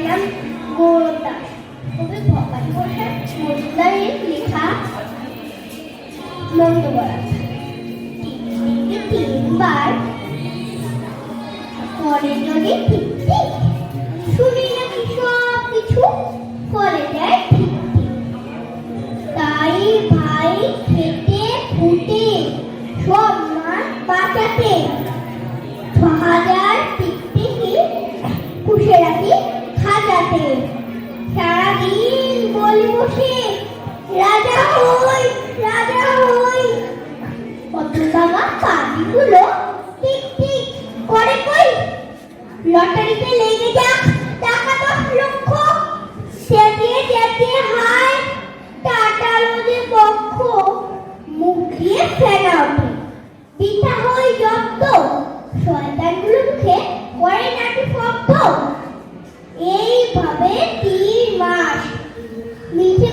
নাম গৌরব দাস। কবি ভবানী প্রসাদ মজুমদারের লেখা মঙ্গলবার তিনবার করে যদি ঠিক ঠিক শুনি নাকি সব কিছু করে যায় ঠিক ঠিক। তাই ভাই খেতে ফুটে সব মাছ বাঁচাতে ৬,০০০ টিকটিকি পুষে রাখি খাঁচাতে। সারাদিন বলি বসে রাজা হই রাজা হই। কত দামা কাজগুলো ঠিক ঠিক করে কই। লটারিতে লেগে যাক টাকা ১০,০০,০০০, চেটিয়ে চেটিয়ে হায় টাটা রোজে পক্ষ মুখ দিয়ে ফেনা ওঠে। পিঠা হই যত শয়তানগুলো মুখে করে নাকি শব্দ। এইভাবে ৩ মাস মিঠে